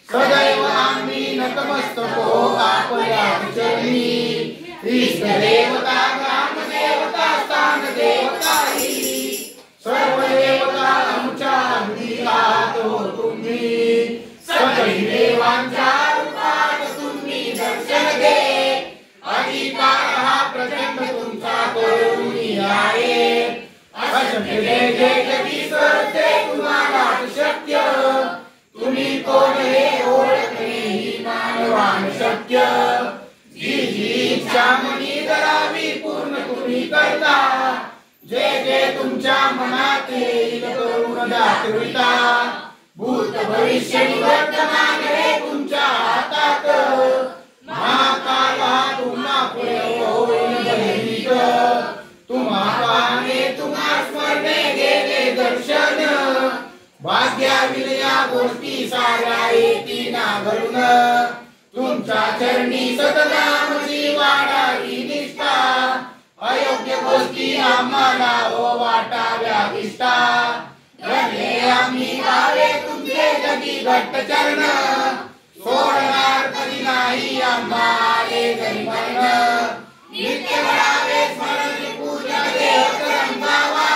सदैव आम्ही नतमस्तको आपल्या चरणी इष्ट देवता ग्राम देवता स्थान देवता सर्व देवता आमच्या हृदयात हो तुम्ही सगळी देवांच्या रूपात तुम्ही दर्शन दे अधिकार हा प्रचंड तुमचा करुणी आहे अशक्य जय जगदीश्वर ते तुम्हाला शक्य तुम्ही कोण हे ओळखणे ही मानवान शक्य जी जी इच्छा मनी धरावी पूर्ण तुम्ही करता जे जे तुमच्या मनात येईल करून दाखविता भूत भविष्य वर्तमान हे तुमच्या हातात महाकाल हा तुम्हा पुढे होऊन बलित तुम्हा पाहणे तुम्हा स्मरणे गेले भाग्या विनया गोष्टी साऱ्या येती ना घरून तुमच्या चरणी सतनामची वाढावी निष्ठा अयोग्य गोष्टी आम्हाला हो वाटाव्या विष्ठा धन्य आम्ही गावे तुमचे जगी घट्ट चरण सोडणार कधी नाही आम्हाले जरी मरण नित्य करावे स्मरण पूजा देह रंगावा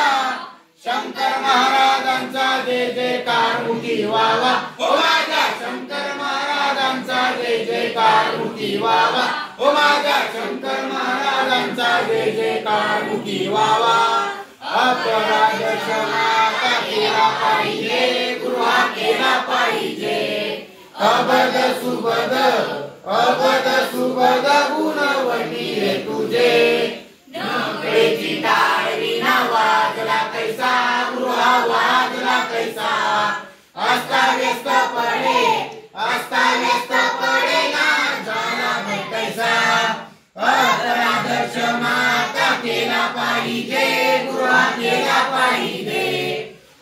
शंकर महाराजांचा जय जयकार मुखी व्हावा ओ माझ्या शंकर महाराजांचा जय जयकार मुखी व्हावा ओ माझ्या शंकर महाराजांचा जय जयकार मुखी व्हावा अपराध क्षमा केला पाहिजे गृहा केला पाहिजे अबद सुबद गुणवणी रे तुझे नकळेची टाळ विना वाजला कैसा गृहा वाजला कैसा अस्ताव्यस्त पडे ना झाला नाही कैसा अपराध क्षमा केला पाहिजे गृहा केला पाहिजे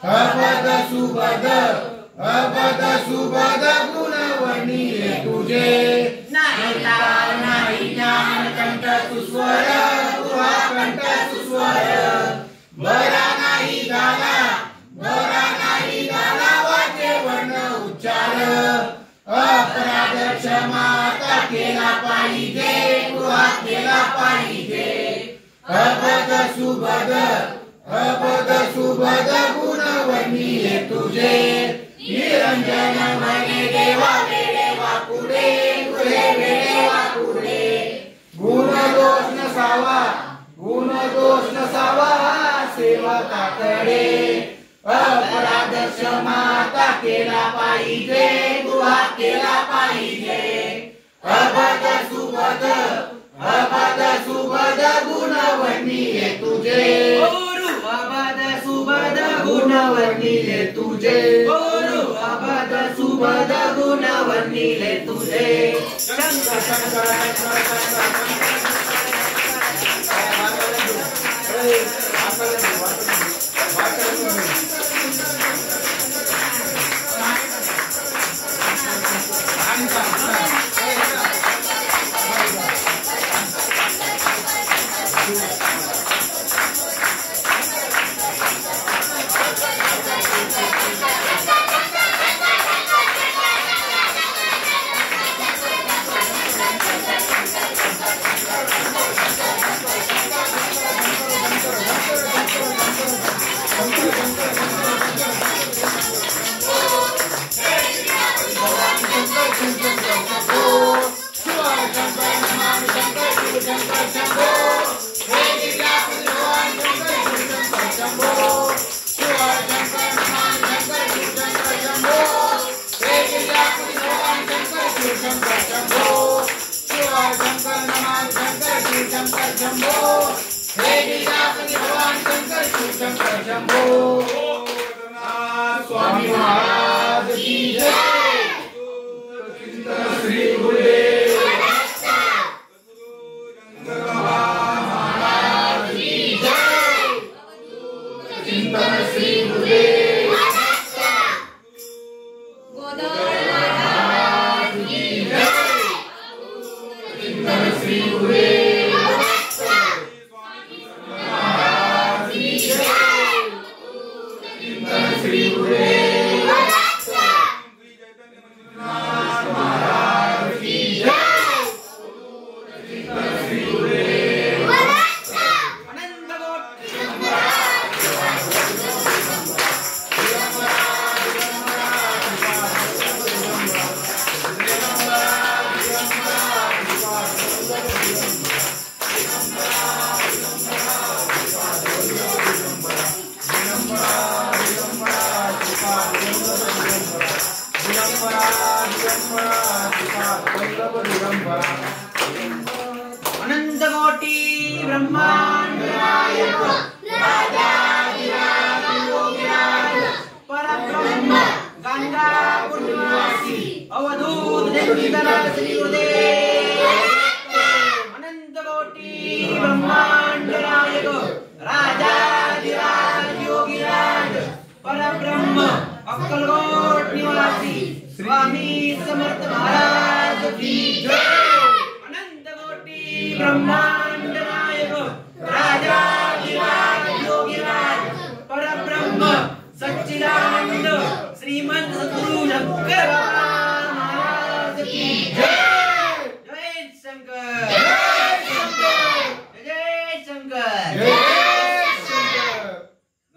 अबद सुबद गुणवणी रे तुझे नाही ज्ञान कंठ सुस्वर गृहा कंठ सुस्वर बरा नाही झाला वाचे वर्ण उच्चार अपराध क्षमा केला पाहिजे गृहा केला पाहिजे अबद सुबद गुणवणी हे तुझे निरंजन म्हणे देवा वेडे वाकुडे गुहे वेडे वाकुडे गुण दोष नसावा सेवकाकडे अपराध क्षमा केला पाहिजे गृहा केला पाहिजे अबद सुबद गुणवणी हे तुझे अबद सुबद गुणवणी हे तुझे अबद सुबद गुणवणी हे तुझे शंकर शंकर स्वामी महाराज की जय श्री गुरुदेव महाराज की जय चिंतन श्री गुरुदेव महाराज की जय चिंतन श्री गुरुदेव महाराज की जय चिंतन श्री गुरुदेव महाराज की जय चिंतन श्री गुरुदेव अनंत कोटि ब्रह्मांड नायक राजाधिराज योगीराज परब्रह्म गंगा पुण्यवासी अवधूत जगदीधर श्री गुरुदेव अनंत कोटि ब्रह्मांड नायक राजाधिराज योगीराज परब्रह्म अक्कलकोट निवासी स्वामी समर्थ महाराज की जय। अनंत कोटी ब्रह्मांड नायक राजाधिराज योगीराज परब्रह्म सच्चिदानंद श्रीमंत सद्गुरु शंकर भगवान महाराज की जय। जय शंकर जय शंकर जय शंकर जय शंकर।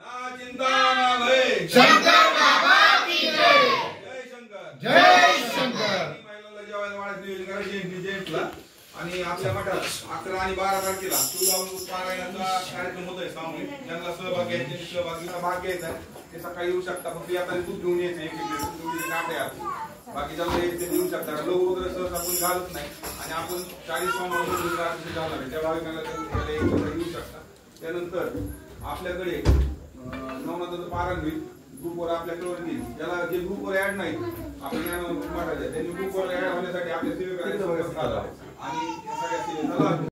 ना चिंता ना भय शंकर बाबा की जय। जय शंकर जय शंकर। महिलांना जेवायला वाढत नियोजन करायचे जेंट्सला आणि आपल्या मठात 11 आणि 12 तारखेला तुळजाभवानी पारायणाचा कार्यक्रम होतोय सामूहिक. ज्यांना सहभाग घ्यायचे सहभागीला भाग घ्यायचा ते सकाळी येऊ शकता. फक्त आता दूध घेऊन यायचं एक लिटर नाटे आहे. बाकी ज्यांना ते येऊ शकता. लोक वगैरे सहज आपण घालत नाही आणि आपण 40 घालणार आहे त्या भाविकांना येऊ शकता. त्यानंतर आपल्याकडे नवनाथाचं पारायण होईल. ग्रुपवर आपल्याकडे येईल. ज्याला जे ग्रुपवर ऍड नाही आपल्या मठाच्या त्यांनी ग्रुपवर ऍड होण्यासाठी आपल्या सेवेकडे आणि सगळ्या सेवेला